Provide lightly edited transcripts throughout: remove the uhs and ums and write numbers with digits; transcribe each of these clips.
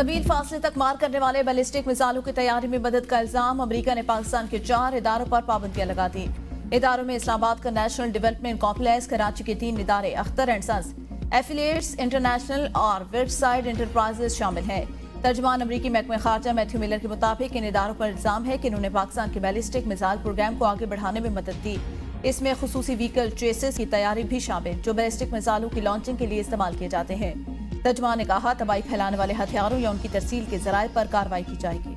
तवील फासले तक मार करने वाले बैलिस्टिक मिसाइलों की तैयारी में मदद का इल्जाम। अमेरिका ने पाकिस्तान के 4 इदारों पर पाबंदियां लगा दी। इदारों में इस्लामाबाद का नेशनल डेवलपमेंट कॉम्प्लेक्स, कराची के 3 इदारे Akhtar and sons, affiliates international और वेबसाइट इंटरप्राइजेस शामिल हैं। तर्जमान अमरीकी महकमे खारजा मैथ्यू मिलर के मुताबिक इन इदारों पर इल्जाम है कि इन्होंने पाकिस्तान के बैलिस्टिक मिसाइल प्रोग्राम को आगे बढ़ाने में मदद दी। इसमें खुसूसी व्हीकल चेसेस की तैयारी भी शामिल, जो बैलिस्टिक मिसाइलों की लॉन्चिंग के लिए इस्तेमाल किए जाते हैं। तर्जमान ने कहा, तबाही फैलाने वाले हथियारों या उनकी तरसील के जराये पर कार्रवाई की जाएगी।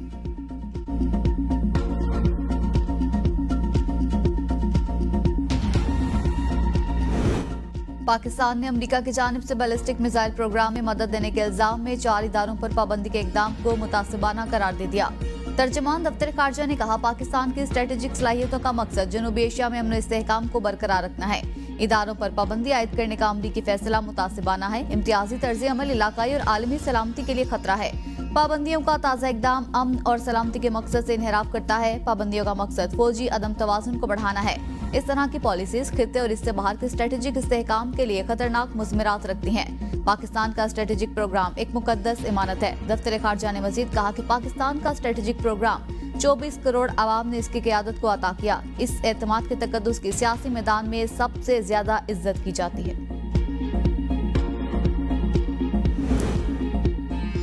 पाकिस्तान ने अमेरिका की जानिब से बैलिस्टिक मिसाइल प्रोग्राम में मदद देने के इल्जाम में 4 इदारों पर पाबंदी के इकदाम को मुतासिबाना करार दे दिया। तर्जमान दफ्तर खारजा ने कहा, पाकिस्तान की स्ट्रेटेजिक सलाहियतों का मकसद जनूबी एशिया में अमन इस्तेहकाम को बरकरार रखना है। इदारों पर पाबंदी आयद करने का अमरीकी फैसला मुतासिबाना है। इम्तियाजी तर्ज अमल इलाकाई और आलमी सलामती के लिए खतरा है। पाबंदियों का ताज़ा इकदाम अमन और सलामती के मकसद से इनहराफ करता है। पाबंदियों का मकसद फौजी अदम तवाजुन को बढ़ाना है। इस तरह की पॉलिसीज खित्ते और इससे बाहर के स्ट्रेटेजिक इस्तेहकाम के लिए खतरनाक मुज़मिरात रखती हैं। पाकिस्तान का स्ट्रेटेजिक प्रोग्राम एक मुकद्दस इमानत है। दफ्तर खारजा ने मजीद कहा कि पाकिस्तान का स्ट्रेटेजिक प्रोग्राम 24 करोड़ आवाम ने इसकी क़यादत को अता किया। इस एतमाद के तकद्दुस की सियासी मैदान में सबसे ज्यादा इज्जत की जाती है।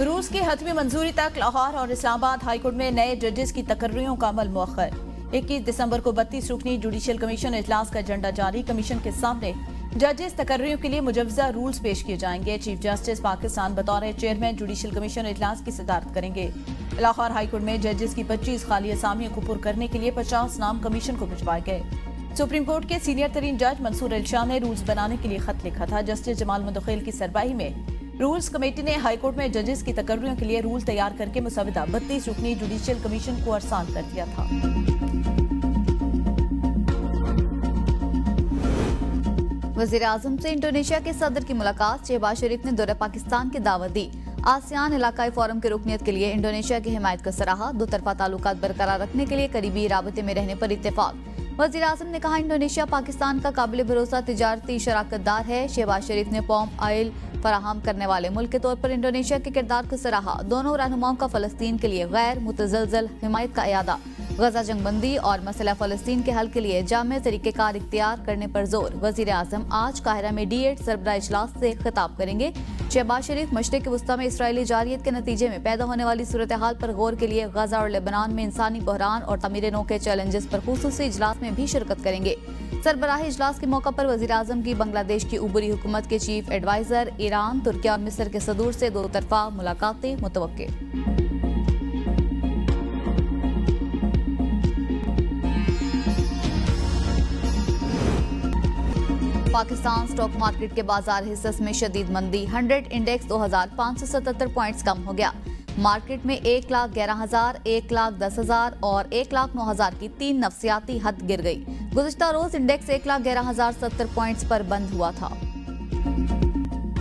रूस की हतमी मंजूरी तक लाहौर और इस्लामाबाद हाईकोर्ट में नए जजेस की तकर्रियों का अमल मुअख्खर। 21 दिसंबर को 32 रुकनी जुडिशियल कमीशन इजलास का एजेंडा जारी। कमीशन के सामने जजेस तकर्रियों के लिए मुजव्वजा रूल्स पेश किए जाएंगे। चीफ जस्टिस पाकिस्तान बतौर चेयरमैन जुडिशियल कमीशन इजलास की सदारत करेंगे। लाहौर हाईकोर्ट में जजेस की 25 खाली असामियों को पुर करने के लिए 50 नाम कमीशन को भिजवाए गए। सुप्रीम कोर्ट के सीनियर तरीन जज मंसूर अल शाह ने रूल्स बनाने के लिए खत लिखा था। जस्टिस जमाल मुदखिल की सरबराही में रूल्स कमेटी ने हाईकोर्ट में जजेस की तकर्रियों के लिए रूल तैयार करके मुसविदा 32 रुकनी जुडिशियल कमीशन को अरसान कर दिया था। वज़ीर आज़म से इंडोनेशिया के सदर की मुलाकात। शहबाज शरीफ ने दौरे पाकिस्तान की दावत दी। आसियान इलाकाई फोरम की रुकनीत के लिए इंडोनेशिया की हिमायत का सराहा। दो तरफा ताल्लुकात बरकरार रखने के लिए करीबी राबते में रहने पर इत्तेफाक। वज़ीर आज़म ने कहा, इंडोनेशिया पाकिस्तान का काबिल भरोसा तिजारती शराकतदार है। शहबाज शरीफ ने पाम ऑयल फराहम करने वाले मुल्क के तौर पर इंडोनेशिया के किरदार को सराहा। दोनों रहनुमाओं का फ़लस्तीन के लिए गैर मुतज़लज़ल हिमायत का इयादा, गजा जंगबंदी और मसला फ़लस्तीन के हल के लिए जामे तरीक़ेकार इख्तियार करने पर जोर। वज़ीर आज़म आज काहिरा में D8 सरबराह इजलास से खिताब करेंगे। शहबाज शरीफ मशरिक़ वस्ता में इसराइली जारियत के नतीजे में पैदा होने वाली सूरत हाल पर गौर के लिए गजा और लेबनान में इंसानी बहरान और तमीर नौ के चैलेंजेस पर खुसूसी इजलास में भी शिरकत करेंगे। सरबराही इजलास के मौका पर वज़ीर आज़म की बांग्लादेश की ऊपरी हुकूमत के चीफ एडवाइजर, ईरान, तुर्किया और मिस्र के सदूर से दो तरफा मुलाकातें मुतवक्के। पाकिस्तान स्टॉक मार्केट के बाजार हिस्स में शदीद मंदी। 100 इंडेक्स 2577 पॉइंट्स कम हो गया। मार्केट में 1,11,000, 1,10,000 और 1,09,000 की 3 नफसियाती हद गिर गई। गुज़िश्ता रोज इंडेक्स 1,11,070 पॉइंट्स पर बंद हुआ था।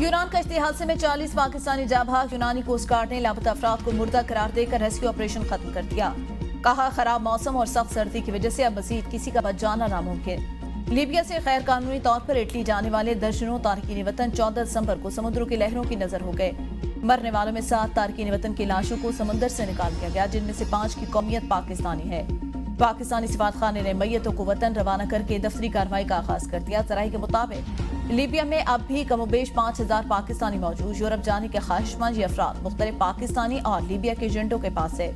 यूनान का इश्ती हादसे में 40 पाकिस्तानी जाबाज। यूनानी कोस्ट गार्ड ने लापता अफराद को मुर्दा करार देकर रेस्क्यू ऑपरेशन खत्म कर दिया। कहा, खराब मौसम और सख्त सर्दी की वजह से अब मजीद किसी का बच जाना नामुमकिन। लीबिया से गैर कानूनी तौर पर इटली जाने वाले दर्जनों तारकीन वतन 14 दिसंबर को समुद्रों की लहरों की नजर हो गए। मरने वालों में 7 तारकीन वतन की लाशों को समुद्र से निकाल दिया गया, जिनमें से 5 की कौमियत पाकिस्तानी है। पाकिस्तानी सिफारतखाने ने मैयतों को वतन रवाना करके दफ्तरी कार्रवाई का आगाज कर दिया। जराये के मुताबिक लीबिया में अब भी कमोबेश 5000 पाकिस्तानी मौजूद। यूरोप जाने के ख्वाहिशमंद ये अफराद मुख्तलिफ पाकिस्तानी और लीबिया के एजेंटों के पास है।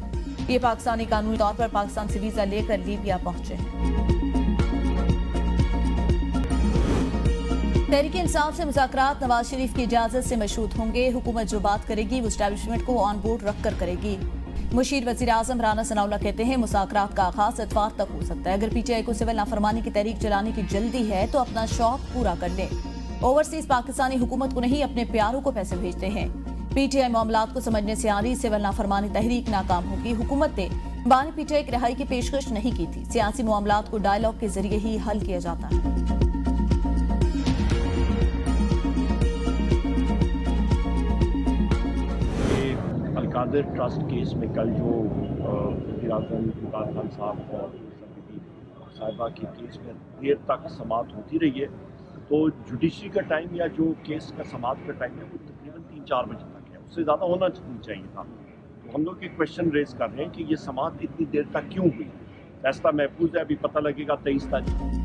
ये पाकिस्तानी कानूनी तौर पर पाकिस्तान से वीजा लेकर लीबिया पहुंचे हैं। तहरीक इंसाफ से मुज़ाकरात नवाज शरीफ की इजाजत से मशरूत होंगे। हुकूमत जो बात करेगी वो एस्टैब्लिशमेंट को ऑन बोर्ड रखकर करेगी। मुशीर वज़ीर आज़म राना सनाउल्लाह कहते हैं, मुज़ाकरात का आगाज इतवार तक हो सकता है। अगर PTI को सिविल नाफरमानी की तहरीक चलाने की जल्दी है तो अपना शौक पूरा कर ले। ओवरसीज पाकिस्तानी हुकूमत को नहीं, अपने प्यारों को पैसे भेजते हैं। PTI मामलात को समझने से आ रही सिविल नाफरमानी तहरीक नाकाम होगी। हुकूमत ने बानी PTI की रिहाई की पेशकश नहीं की थी। सियासी मामलात को डायलॉग के जरिए ही हल किया जाता है। कादिर ट्रस्ट केस में कल जो वज़ीर आज़म इमरान खान साहब और बीबी साहिबा के केस में देर तक समाअत होती रही है, तो जुडिशरी का टाइम या जो केस का समाअत का टाइम है वो तकरीबन 3-4 बजे तक है। उससे ज़्यादा होना चाहिए था। तो हम लोग ये क्वेश्चन रेज कर रहे हैं कि ये समाअत इतनी देर तक क्यों हुई। फैसला महफूज है, अभी पता लगेगा 23 तारीख।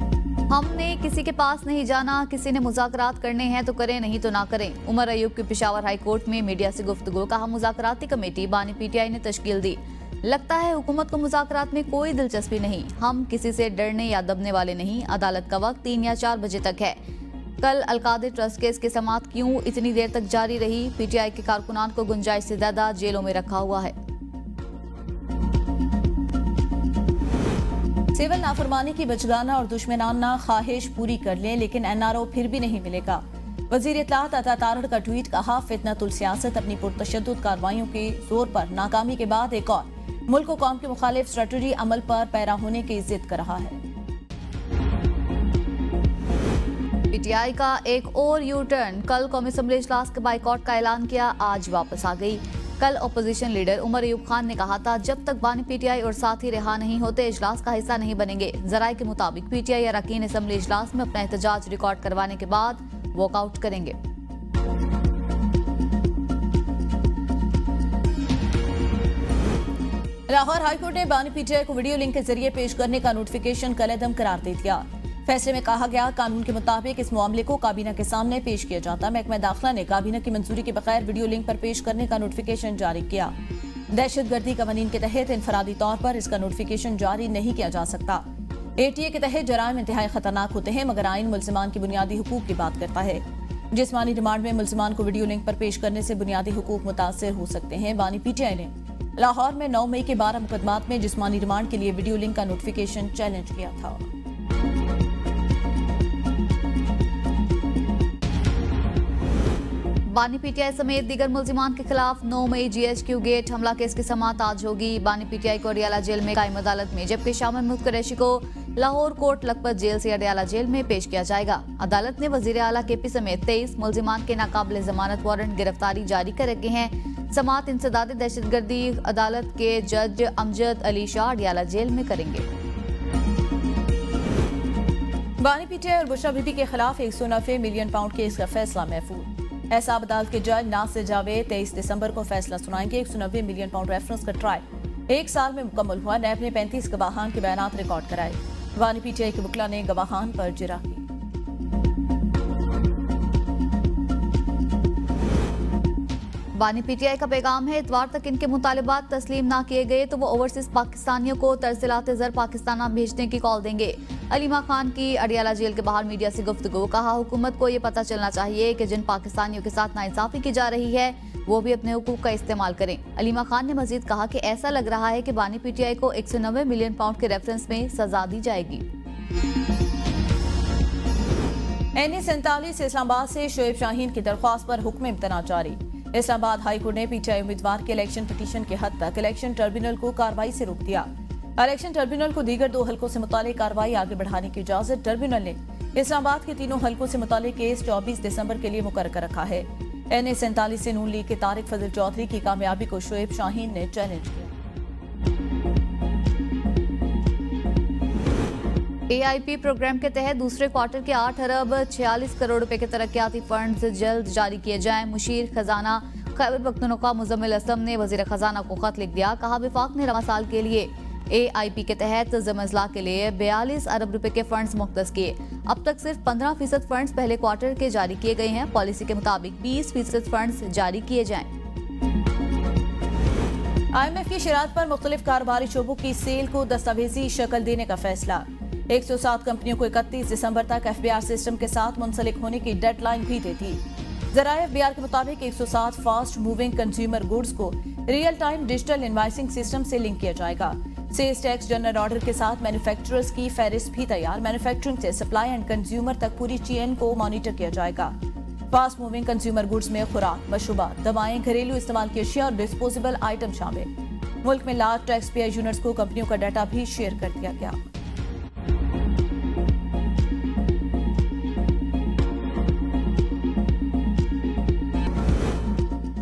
हमने किसी के पास नहीं जाना, किसी ने मुज़ाकरात करने हैं तो करें, नहीं तो ना करें। उमर अयूब की पेशावर हाई कोर्ट में मीडिया से गुफ्तगू। कहा मुज़ाकराती कमेटी बानी पीटीआई ने तश्कील दी। लगता है हुकूमत को मुज़ाकरात में कोई दिलचस्पी नहीं। हम किसी से डरने या दबने वाले नहीं। अदालत का वक्त 3 या 4 बजे तक है। कल अलकादिर ट्रस्ट केस की समाअत क्यों इतनी देर तक जारी रही? पीटीआई के कारकुनान को गुंजाइश से ज्यादा जेलों में रखा हुआ है। सिविल नाफरमानी की बचगाना और दुश्मनाना ख्वाहिश पूरी कर लें, लेकिन एनआरओ फिर भी नहीं मिलेगा। वजीर इत्तलात अता तारड़ का ट्वीट। कहा फितनतुल सियासत अपनी पुरतशद्दुद कार्रवाइयों के जोर पर नाकामी के बाद एक और मुल्क और कौम के मुखालिफ स्ट्रेटजी अमल पर पैरा होने की जिद कर रहा है। पीटीआई का एक और यू टर्न। कल कौमी असम्बली इजलास के बाइकॉट का ऐलान किया, आज वापस आ गई। कल अपोजिशन लीडर उमर अयूब खान ने कहा था जब तक बानी पीटीआई और साथी रिहा नहीं होते इजलास का हिस्सा नहीं बनेंगे। जराये के मुताबिक पीटीआई अरकान असम्बली इजलास में अपना एहतजाज रिकॉर्ड करवाने के बाद वॉकआउट करेंगे। लाहौर हाईकोर्ट ने बानी पीटीआई को वीडियो लिंक के जरिए पेश करने का नोटिफिकेशन कलअदम करार दे दिया। फैसले में कहा गया कानून के मुताबिक इस मामले को काबीना के सामने पेश किया जाता। महकमा दाखिला ने काबीना की मंजूरी के बगैर वीडियो लिंक पर पेश करने का नोटिफिकेशन जारी किया। दहशतगर्दी कवानीन के तहत इनफरादी तौर पर इसका नोटिफिकेशन जारी नहीं किया जा सकता। एटीए के तहत जराइम इंतहाई खतरनाक होते हैं, मगर आइन मुल्जिमान की बुनियादी हुकूक की बात करता है। जिस्मानी रिमांड में मुल्जिमान को वीडियो लिंक पर पेश करने से बुनियादी हुकूक मुतासर हो सकते हैं। बानी पीटीआई ने लाहौर में 9 मई के 12 मुकदमात में जिस्मानी रिमांड के लिए वीडियो लिंक का नोटिफिकेशन चैलेंज किया था। बानी पीटीआई समेत दीगर मुल्जिमान के खिलाफ 9 मई जीएचक्यू गेट हमला केस की समाअत आज होगी। बानी पीटीआई को अडियाला जेल में कायम अदालत में, जबकि शाह महमूद कुरैशी को लाहौर कोट लखपत जेल से अडियाला जेल में पेश किया जाएगा। अदालत ने वजीर आला केपी समेत 23 मुल्जिमान के नाकाबिल जमानत वारंट गिरफ्तारी जारी कर रखे हैं। समाअत इंसदाद दहशतगर्दी अदालत के जज अमजद अली शाह अडियाला जेल में करेंगे। बानी पीटीआई और बुशरा बीबी के खिलाफ 190 मिलियन पाउंड केस का फैसला महफूज। एहसाब अदालत के जज नासिर जावेद 23 दिसंबर को फैसला सुनाएंगे। 190 मिलियन पाउंड रेफरेंस का ट्रायल 1 साल में मुकम्मल हुआ। नैब ने 35 गवाहान के बयानात रिकॉर्ड कराए। बानी पीटीआई के वकील ने गवाहान पर जिरा की। बानी पीटीआई का पैगाम है इतवार तक इनके मुतालिबात तस्लीम ना किए गए तो वो ओवरसीज पाकिस्तानियों को तरसिलाते ज़र पाकिस्तान भेजने की कॉल देंगे। अलीमा खान की अडियाला जेल के बाहर मीडिया से गुफ्तगू। कहा हुकूमत को ये पता चलना चाहिए कि जिन पाकिस्तानियों के साथ नाइंसाफी की जा रही है वो भी अपने हुकूक का इस्तेमाल करें। अलीमा खान ने मजीद कहा कि ऐसा लग रहा है कि बानी पीटीआई को 190 मिलियन पाउंड के रेफरेंस में सजा दी जाएगी। NA47 इस्लामाबाद से शोएब शाहीन की दरख्वास्त पर हुक्म इम्तना जारी। इस्लामाबाद हाई कोर्ट ने पीटीआई उम्मीदवार के इलेक्शन पिटीशन के हद तक इलेक्शन ट्रिब्यूनल को कार्रवाई से रोक दिया। इलेक्शन ट्रिब्यूनल को दीगर 2 हलकों से मुतालिक कार्रवाई आगे बढ़ाने की इजाजत ट्रिब्यूनल ने इस्लामाबाद के 3 हलकों से मुतालिक केस 24 दिसंबर के लिए मुकर्रर कर रखा है। NA47 से नून लीग के तारिक फजल चौधरी की कामयाबी को शोएब शाहीन ने चैलेंज किया। AIP प्रोग्राम के तहत दूसरे क्वार्टर के 8 अरब 46 करोड़ रुपए के तरक्याती फंड जल्द जारी किए जाएं। मुशीर खजाना खैबर पख्तूनख्वा मुजम्मिल असलम ने वजीर खजाना को खत लिख दिया। कहा विफाक ने रवा साल के लिए AIP के तहत ज़िम्मा के लिए 42 अरब रुपए के फंड्स मुख्तस किए। अब तक सिर्फ 15% फंड्स पहले क्वार्टर के जारी किए गए हैं। पॉलिसी के मुताबिक 20% फंड्स जारी किए जाएं। IMF की शरात पर मुख्तलिफ कारोबारी शोबों की सेल को दस्तावेजी शक्ल देने का फैसला। 107 कंपनियों को 31 दिसंबर तक FBR सिस्टम के साथ मुंसलिक होने की डेडलाइन भी दे दी। ज़राए FBR के मुताबिक 107 फास्ट मूविंग कंज्यूमर गुड्स को real time digital invoicing system से लिंक किया जाएगा। सेल्स टैक्स जनरल ऑर्डर के साथ मैन्युफैक्चरर्स की फहरिस्त भी तैयार। मैन्युफैक्चरिंग से सप्लाई एंड कंज्यूमर तक पूरी चेन को मॉनिटर किया जाएगा। फास्ट मूविंग कंज्यूमर गुड्स में खुराक, मशरूबात, दवाएं, घरेलू इस्तेमाल की अशिया और डिस्पोजेबल आइटम शामिल। मुल्क में लार्ज टैक्स पेयर यूनिट्स को कंपनियों का डाटा भी शेयर कर दिया गया।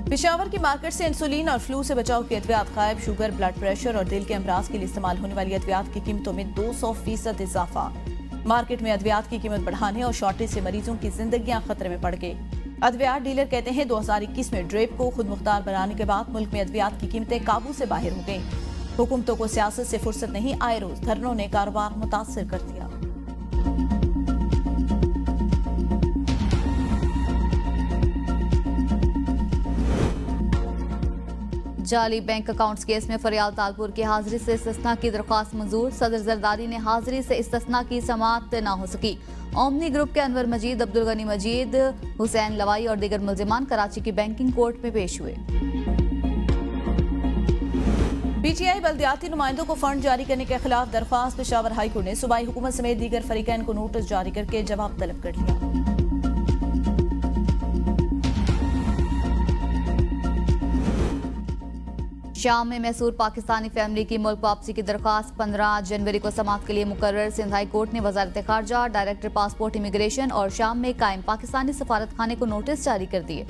पेशावर की मार्केट से इंसुलिन और फ्लू से बचाव की अद्वियात गायब। शुगर, ब्लड प्रेशर और दिल के अमराज के लिए इस्तेमाल होने वाली अद्वियात की कीमतों में 200% इजाफा। मार्केट में अद्वियात की कीमत बढ़ाने और शॉर्टेज से मरीजों की जिंदगियां खतरे में पड़ गई। अद्वियात डीलर कहते हैं 2021 में ड्रेप को खुद मुख्तार बनाने के बाद मुल्क में अद्वियात की कीमतें काबू से बाहर हो गईं। हुकूमतों को सियासत से फुर्सत नहीं, आए रोज धरनों ने कारोबार मुतासर कर दिया। जाली बैंक अकाउंट्स केस में फरियाल तालपुर की हाजिरी से इस्तिस्ना की दरख्वास्त मंजूर। सदर जरदारी ने हाजिरी से इस्तिस्ना की समाअत न हो सकी। ओमनी ग्रुप के अनवर मजीद, अब्दुल गनी मजीद, हुसैन लवाई और दीगर मुल्जिमान कराची की बैंकिंग कोर्ट में पेश हुए। पीटीआई बल्दियाती नुमाइंदों को फंड जारी करने के खिलाफ दरख्वास्त पेशावर हाई कोर्ट ने सूबाई हुकूमत समेत दीगर फरीकैन को नोटिस जारी करके जवाब तलब कर लिया। शाम में मैसूर पाकिस्तानी फैमिली की मुल्क वापसी की दरख्वास्त 15 जनवरी को समाअत के लिए मुकर्रर। सिंध हाई कोर्ट ने वजारत खारजा, डायरेक्टर पासपोर्ट इमिग्रेशन और शाम में कायम पाकिस्तानी सफारतखाने को नोटिस जारी कर दिए।